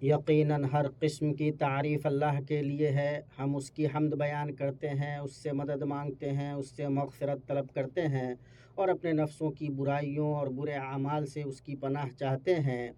یقیناً ہر قسم کی تعریف اللہ کے لیے ہے۔ ہم اس کی حمد بیان کرتے ہیں، اس سے مدد مانگتے ہیں، اس سے مغفرت طلب کرتے ہیں اور اپنے نفسوں کی برائیوں اور برے اعمال سے اس کی پناہ چاہتے ہیں۔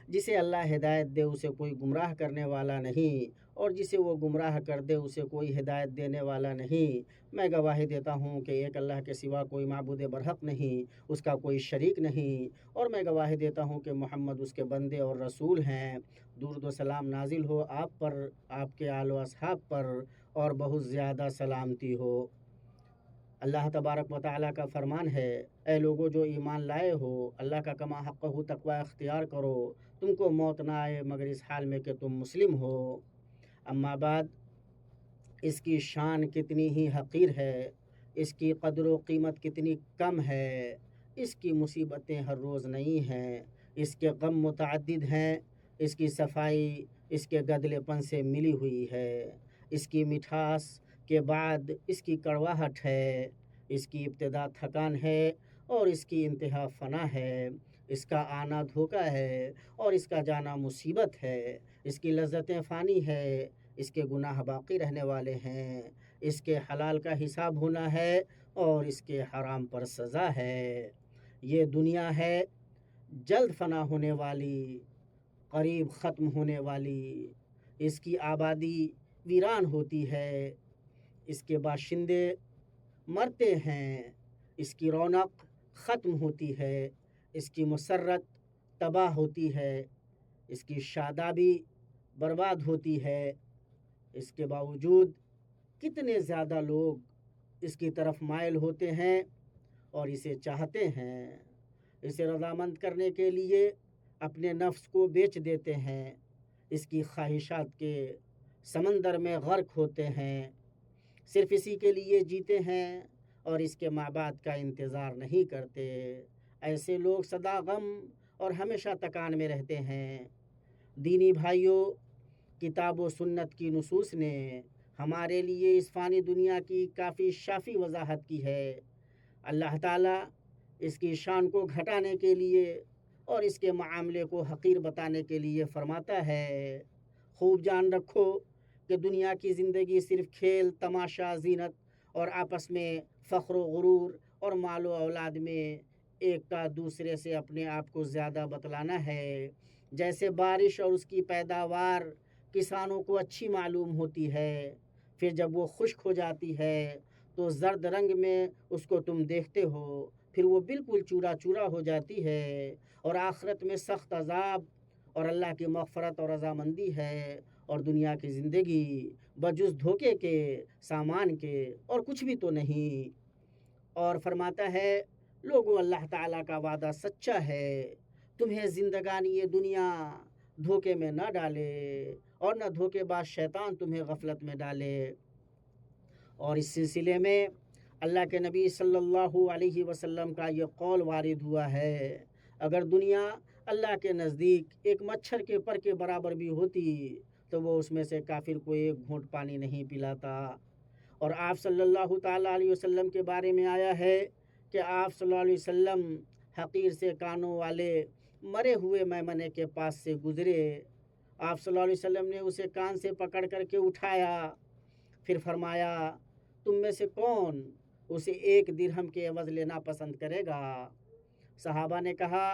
جسے اللہ ہدایت دے اسے کوئی گمراہ کرنے والا نہیں، اور جسے وہ گمراہ کر دے اسے کوئی ہدایت دینے والا نہیں۔ میں گواہی دیتا ہوں کہ ایک اللہ کے سوا کوئی معبود برحق نہیں، اس کا کوئی شریک نہیں، اور میں گواہی دیتا ہوں کہ محمد اس کے بندے اور رسول ہیں۔ درود و سلام نازل ہو آپ پر، آپ کے آل و اصحاب پر، اور بہت زیادہ سلامتی ہو۔ اللہ تبارک و تعالیٰ کا فرمان ہے، اے لوگو جو ایمان لائے ہو، اللہ کا کما حقہ تقوی اختیار کرو، تم کو موت نہ آئے مگر اس حال میں کہ تم مسلم ہو۔ اما بعد، اس کی شان کتنی ہی حقیر ہے، اس کی قدر و قیمت کتنی کم ہے، اس کی مصیبتیں ہر روز نئی ہیں، اس کے غم متعدد ہیں، اس کی صفائی اس کے گدلے پن سے ملی ہوئی ہے، اس کی مٹھاس کے بعد اس کی کڑواہٹ ہے، اس کی ابتدا تھکان ہے اور اس کی انتہا فنا ہے، اس کا آنا دھوکہ ہے اور اس کا جانا مصیبت ہے، اس کی لذتیں فانی ہے، اس کے گناہ باقی رہنے والے ہیں، اس کے حلال کا حساب ہونا ہے اور اس کے حرام پر سزا ہے۔ یہ دنیا ہے جلد فنا ہونے والی، قریب ختم ہونے والی، اس کی آبادی ویران ہوتی ہے، اس کے باشندے مرتے ہیں، اس کی رونق ختم ہوتی ہے، اس کی مسرت تباہ ہوتی ہے، اس کی شادابی برباد ہوتی ہے۔ اس کے باوجود کتنے زیادہ لوگ اس کی طرف مائل ہوتے ہیں اور اسے چاہتے ہیں، اسے رضامند کرنے کے لیے اپنے نفس کو بیچ دیتے ہیں، اس کی خواہشات کے سمندر میں غرق ہوتے ہیں، صرف اسی کے لیے جیتے ہیں اور اس کے ماں بعد کا انتظار نہیں کرتے۔ ایسے لوگ سدا غم اور ہمیشہ تکان میں رہتے ہیں۔ دینی بھائیوں، کتاب و سنت کی نصوص نے ہمارے لیے اس فانی دنیا کی کافی شافی وضاحت کی ہے۔ اللہ تعالیٰ اس کی شان کو گھٹانے کے لیے اور اس کے معاملے کو حقیر بتانے کے لیے فرماتا ہے، خوب جان رکھو کہ دنیا کی زندگی صرف کھیل تماشا، زینت اور آپس میں فخر و غرور اور مال و اولاد میں ایک کا دوسرے سے اپنے آپ کو زیادہ بتلانا ہے۔ جیسے بارش اور اس کی پیداوار کسانوں کو اچھی معلوم ہوتی ہے، پھر جب وہ خشک ہو جاتی ہے تو زرد رنگ میں اس کو تم دیکھتے ہو، پھر وہ بالکل چورا چورا ہو جاتی ہے، اور آخرت میں سخت عذاب اور اللہ کی مغفرت اور رضامندی ہے، اور دنیا کی زندگی بجز دھوکے کے، سامان کے اور کچھ بھی تو نہیں۔ اور فرماتا ہے، لوگوں اللہ تعالیٰ کا وعدہ سچا ہے، تمہیں زندگانی یہ دنیا دھوکے میں نہ ڈالے اور نہ دھوکے باز شیطان تمہیں غفلت میں ڈالے۔ اور اس سلسلے میں اللہ کے نبی صلی اللہ علیہ وسلم کا یہ قول وارد ہوا ہے، اگر دنیا اللہ کے نزدیک ایک مچھر کے پر کے برابر بھی ہوتی تو وہ اس میں سے کافر کو ایک گھونٹ پانی نہیں پلاتا۔ اور آپ صلی اللہ تعالیٰ علیہ وسلم کے بارے میں آیا ہے کہ آپ صلی اللہ علیہ وسلم حقیر سے کانوں والے مرے ہوئے میمنے کے پاس سے گزرے، آپ صلی اللہ علیہ وسلم نے اسے کان سے پکڑ کر کے اٹھایا، پھر فرمایا، تم میں سے کون اسے 1 درہم کے عوض لینا پسند کرے گا؟ صحابہ نے کہا،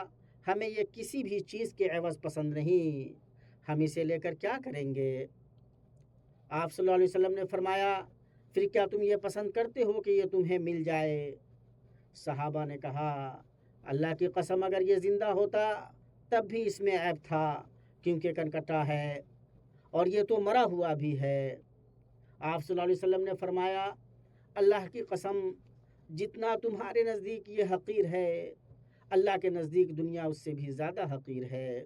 ہمیں یہ کسی بھی چیز کے عوض پسند نہیں، ہم اسے لے کر کیا کریں گے؟ آپ صلی اللہ علیہ وسلم نے فرمایا، پھر کیا تم یہ پسند کرتے ہو کہ یہ تمہیں مل جائے؟ صحابہ نے کہا، اللہ کی قسم اگر یہ زندہ ہوتا تب بھی اس میں عیب تھا، کیونکہ کنکٹا ہے اور یہ تو مرا ہوا بھی ہے۔ آپ صلی اللہ علیہ وسلم نے فرمایا، اللہ کی قسم جتنا تمہارے نزدیک یہ حقیر ہے، اللہ کے نزدیک دنیا اس سے بھی زیادہ حقیر ہے۔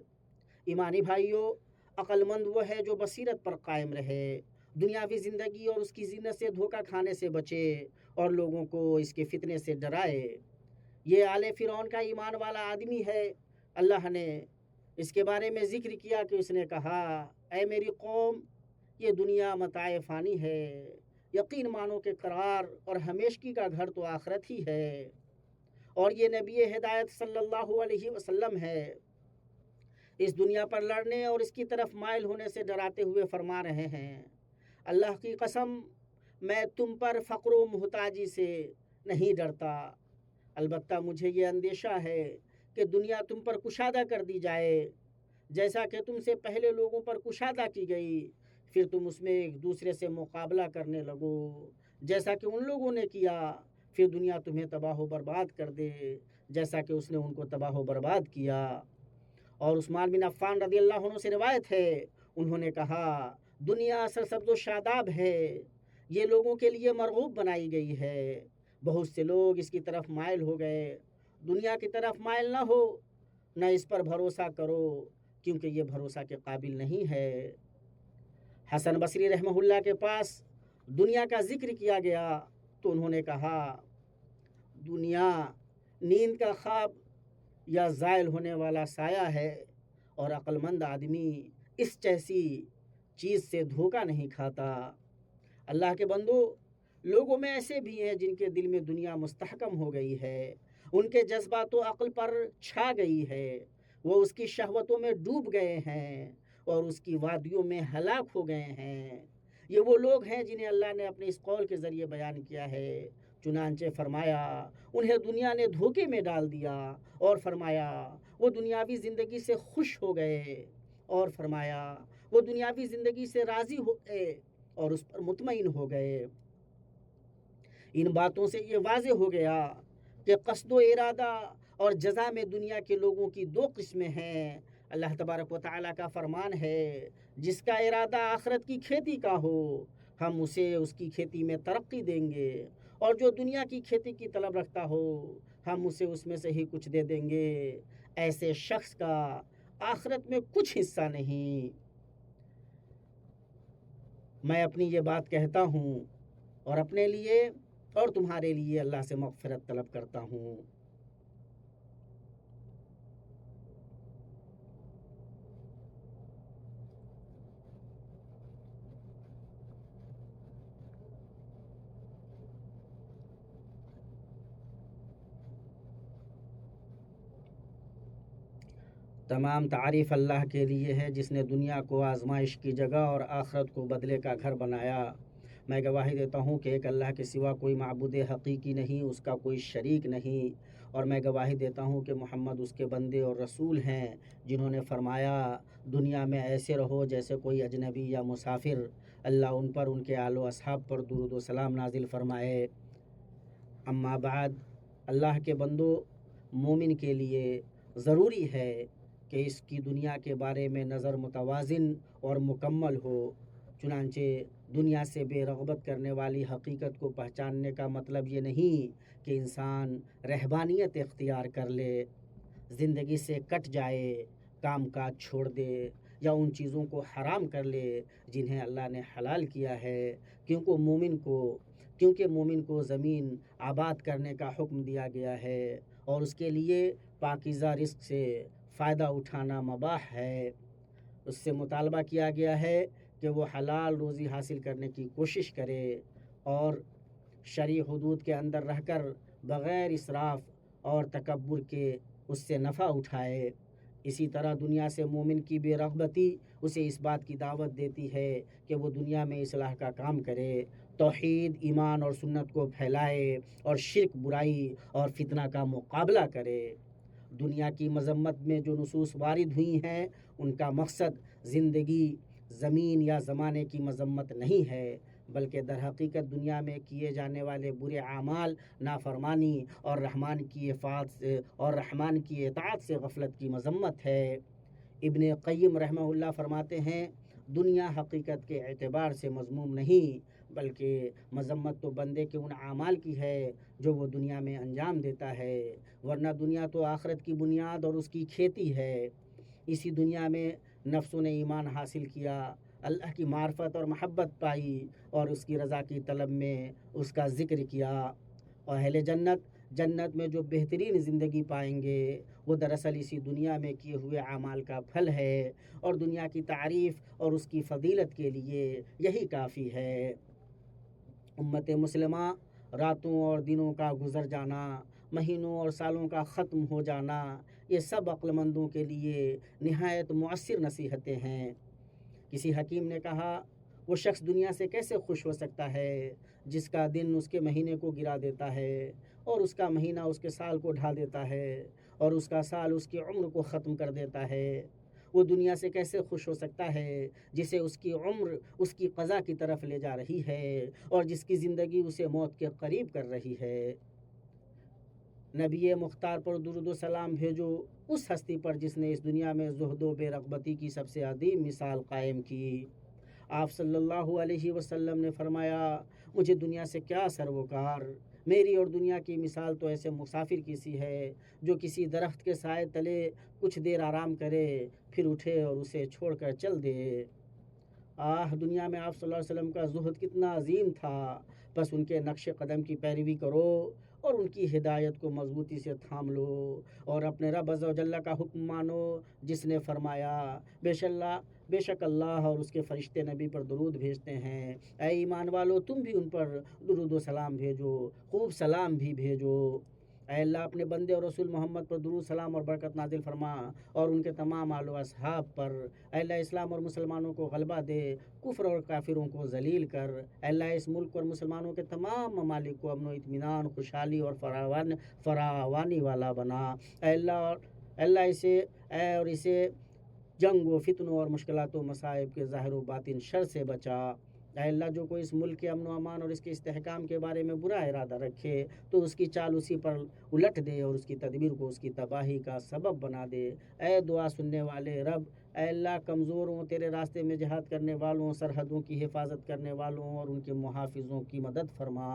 ایمانی بھائیوں، عقل مند وہ ہے جو بصیرت پر قائم رہے، دنیاوی زندگی اور اس کی زینت سے دھوکہ کھانے سے بچے اور لوگوں کو اس کے فتنے سے ڈرائے۔ یہ آل فرعون کا ایمان والا آدمی ہے۔ اللہ نے اس کے بارے میں ذکر کیا کہ اس نے کہا، اے میری قوم، یہ دنیا متاع فانی ہے، یقین مانو کہ قرار اور ہمیشگی کا گھر تو آخرت ہی ہے، اور یہ نبی ہدایت صلی اللہ علیہ وسلم ہے۔ اس دنیا پر لڑنے اور اس کی طرف مائل ہونے سے ڈراتے ہوئے فرما رہے ہیں، اللہ کی قسم میں تم پر فقر و محتاجی سے نہیں ڈرتا، البتہ مجھے یہ اندیشہ ہے کہ دنیا تم پر کشادہ کر دی جائے، جیسا کہ تم سے پہلے لوگوں پر کشادہ کی گئی، پھر تم اس میں ایک دوسرے سے مقابلہ کرنے لگو جیسا کہ ان لوگوں نے کیا، پھر دنیا تمہیں تباہ و برباد کر دے جیسا کہ اس نے ان کو تباہ و برباد کیا۔ اور عثمان بن عفان رضی اللہ عنہ سے روایت ہے، انہوں نے کہا دنیا سرسبز و شاداب ہے، یہ لوگوں کے لیے مرغوب بنائی گئی ہے، بہت سے لوگ اس کی طرف مائل ہو گئے، دنیا کی طرف مائل نہ ہو، نہ اس پر بھروسہ کرو کیونکہ یہ بھروسہ کے قابل نہیں ہے۔ حسن بصری رحمہ اللہ کے پاس دنیا کا ذکر کیا گیا تو انہوں نے کہا دنیا نیند کا خواب یا زائل ہونے والا سایہ ہے، اور عقل مند آدمی اس جیسی چیز سے دھوکہ نہیں کھاتا۔ اللہ کے بندو، لوگوں میں ایسے بھی ہیں جن کے دل میں دنیا مستحکم ہو گئی ہے، ان کے جذبات و عقل پر چھا گئی ہے، وہ اس کی شہوتوں میں ڈوب گئے ہیں اور اس کی وادیوں میں ہلاک ہو گئے ہیں۔ یہ وہ لوگ ہیں جنہیں اللہ نے اپنے اس قول کے ذریعے بیان کیا ہے، چنانچہ فرمایا انہیں دنیا نے دھوکے میں ڈال دیا، اور فرمایا وہ دنیاوی زندگی سے خوش ہو گئے، اور فرمایا وہ دنیاوی زندگی سے راضی ہو گئے اور اس پر مطمئن ہو گئے۔ ان باتوں سے یہ واضح ہو گیا کہ قصد و ارادہ اور جزا میں دنیا کے لوگوں کی دو قسمیں ہیں۔ اللہ تبارک و تعالیٰ کا فرمان ہے، جس کا ارادہ آخرت کی کھیتی کا ہو ہم اسے اس کی کھیتی میں ترقی دیں گے، اور جو دنیا کی کھیتی کی طلب رکھتا ہو ہم اسے اس میں سے ہی کچھ دے دیں گے۔ ایسے شخص کا آخرت میں کچھ حصہ نہیں۔ میں اپنی یہ بات کہتا ہوں اور اپنے لیے اور تمہارے لیے اللہ سے مغفرت طلب کرتا ہوں۔ تمام تعریف اللہ کے لیے ہے جس نے دنیا کو آزمائش کی جگہ اور آخرت کو بدلے کا گھر بنایا۔ میں گواہی دیتا ہوں کہ ایک اللہ کے سوا کوئی معبود حقیقی نہیں، اس کا کوئی شریک نہیں، اور میں گواہی دیتا ہوں کہ محمد اس کے بندے اور رسول ہیں، جنہوں نے فرمایا دنیا میں ایسے رہو جیسے کوئی اجنبی یا مسافر، اللہ ان پر، ان کے آل و اصحاب پر درود و سلام نازل فرمائے۔ اما بعد، اللہ کے بندو، مومن کے لیے ضروری ہے کہ اس کی دنیا کے بارے میں نظر متوازن اور مکمل ہو۔ چنانچہ دنیا سے بے رغبت کرنے والی حقیقت کو پہچاننے کا مطلب یہ نہیں کہ انسان رہبانیت اختیار کر لے، زندگی سے کٹ جائے، کام کاج چھوڑ دے یا ان چیزوں کو حرام کر لے جنہیں اللہ نے حلال کیا ہے، کیونکہ مومن کو زمین آباد کرنے کا حکم دیا گیا ہے اور اس کے لیے پاکیزہ رزق سے فائدہ اٹھانا مباح ہے۔ اس سے مطالبہ کیا گیا ہے کہ وہ حلال روزی حاصل کرنے کی کوشش کرے اور شرعی حدود کے اندر رہ کر بغیر اسراف اور تکبر کے اس سے نفع اٹھائے۔ اسی طرح دنیا سے مومن کی بے رغبتی اسے اس بات کی دعوت دیتی ہے کہ وہ دنیا میں اصلاح کا کام کرے، توحید، ایمان اور سنت کو پھیلائے اور شرک، برائی اور فتنہ کا مقابلہ کرے۔ دنیا کی مذمت میں جو نصوص وارد ہوئی ہیں ان کا مقصد زندگی، زمین یا زمانے کی مذمت نہیں ہے، بلکہ در حقیقت دنیا میں کیے جانے والے برے اعمال، نافرمانی اور رحمان کی اطاعت سے غفلت کی مذمت ہے۔ ابن قیم رحمہ اللہ فرماتے ہیں دنیا حقیقت کے اعتبار سے مذموم نہیں، بلکہ مذمت تو بندے کے ان اعمال کی ہے جو وہ دنیا میں انجام دیتا ہے، ورنہ دنیا تو آخرت کی بنیاد اور اس کی کھیتی ہے۔ اسی دنیا میں نفسوں نے ایمان حاصل کیا، اللہ کی معرفت اور محبت پائی اور اس کی رضا کی طلب میں اس کا ذکر کیا، اور اہل جنت میں جو بہترین زندگی پائیں گے وہ دراصل اسی دنیا میں کیے ہوئے اعمال کا پھل ہے، اور دنیا کی تعریف اور اس کی فضیلت کے لیے یہی کافی ہے۔ امت مسلمہ راتوں اور دنوں کا گزر جانا، مہینوں اور سالوں کا ختم ہو جانا، یہ سب عقلمندوں کے لیے نہایت مؤثر نصیحتیں ہیں۔ کسی حکیم نے کہا، وہ شخص دنیا سے کیسے خوش ہو سکتا ہے جس کا دن اس کے مہینے کو گرا دیتا ہے، اور اس کا مہینہ اس کے سال کو ڈھا دیتا ہے، اور اس کا سال اس کی عمر کو ختم کر دیتا ہے۔ وہ دنیا سے کیسے خوش ہو سکتا ہے جسے اس کی عمر اس کی قضا کی طرف لے جا رہی ہے، اور جس کی زندگی اسے موت کے قریب کر رہی ہے۔ نبی مختار پر درود و سلام بھیجو، اس ہستی پر جس نے اس دنیا میں زہد و بے رغبتی کی سب سے عظیم مثال قائم کی۔ آپ صلی اللہ علیہ وسلم نے فرمایا، مجھے دنیا سے کیا سروکار، میری اور دنیا کی مثال تو ایسے مسافر کی سی ہے جو کسی درخت کے سائے تلے کچھ دیر آرام کرے، پھر اٹھے اور اسے چھوڑ کر چل دے۔ دنیا میں آپ صلی اللہ علیہ وسلم کا زہد کتنا عظیم تھا، بس ان کے نقش قدم کی پیروی کرو اور ان کی ہدایت کو مضبوطی سے تھام لو، اور اپنے رب عز و جل کا حکم مانو جس نے فرمایا، بے شک اللہ اور اس کے فرشتے نبی پر درود بھیجتے ہیں، اے ایمان والو تم بھی ان پر درود و سلام بھیجو، خوب سلام بھی بھیجو۔ اے اللہ اپنے بندے اور رسول محمد پر درود سلام اور برکت نازل فرما، اور ان کے تمام آل و اصحاب پر۔ اے اللہ اسلام اور مسلمانوں کو غلبہ دے، کفر اور کافروں کو ذلیل کر۔ اے اللہ اس ملک اور مسلمانوں کے تمام ممالک کو امن و اطمینان، خوشحالی اور فراوانی والا بنا۔ اے اللہ اسے جنگ و فتنوں اور مشکلات و مصائب کے ظاہر و باطن شر سے بچا۔ اے اللہ جو کوئی اس ملک کے امن و امان اور اس کے استحکام کے بارے میں برا ارادہ رکھے تو اس کی چال اسی پر الٹ دے، اور اس کی تدبیر کو اس کی تباہی کا سبب بنا دے۔ اے دعا سننے والے رب، اے اللہ کمزوروں، تیرے راستے میں جہاد کرنے والوں، سرحدوں کی حفاظت کرنے والوں اور ان کے محافظوں کی مدد فرما۔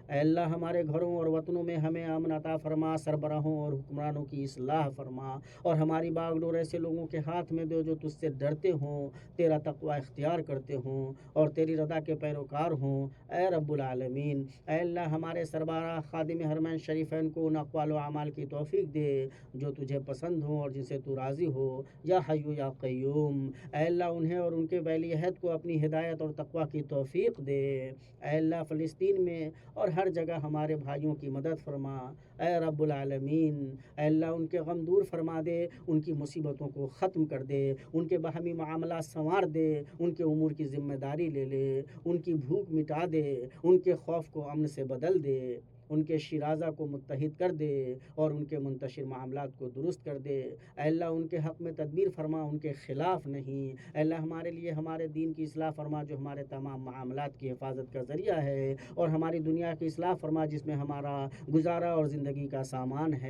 اے اللہ ہمارے گھروں اور وطنوں میں ہمیں امن عطا فرما، سربراہوں اور حکمرانوں کی اصلاح فرما، اور ہماری باغ ڈور ایسے لوگوں کے ہاتھ میں دو جو تجھ سے ڈرتے ہوں، تیرا تقوی اختیار کرتے ہوں اور تیری رضا کے پیروکار ہوں۔ اے رب العالمین، اے اللہ ہمارے سربراہ خادم حرمین شریفین کو ان اقوال و اعمال کی توفیق دے جو تجھے پسند ہوں اور جن سے تو راضی ہو، یا حی یا قیوم۔ اے اللہ انہیں اور ان کے ولی عہد کو اپنی ہدایت اور تقوی کی توفیق دے۔ اے اللہ فلسطین میں اور ہر جگہ ہمارے بھائیوں کی مدد فرما۔ اے رب العالمین، اے اللہ ان کے غم دور فرما دے، ان کی مصیبتوں کو ختم کر دے، ان کے باہمی معاملات سنوار دے، ان کے امور کی ذمہ داری لے لے، ان کی بھوک مٹا دے، ان کے خوف کو امن سے بدل دے، ان کے شیرازہ کو متحد کر دے اور ان کے منتشر معاملات کو درست کر دے۔ اے اللہ ان کے حق میں تدبیر فرما، ان کے خلاف نہیں۔ اے اللہ ہمارے لیے ہمارے دین کی اصلاح فرما جو ہمارے تمام معاملات کی حفاظت کا ذریعہ ہے، اور ہماری دنیا کی اصلاح فرما جس میں ہمارا گزارا اور زندگی کا سامان ہے۔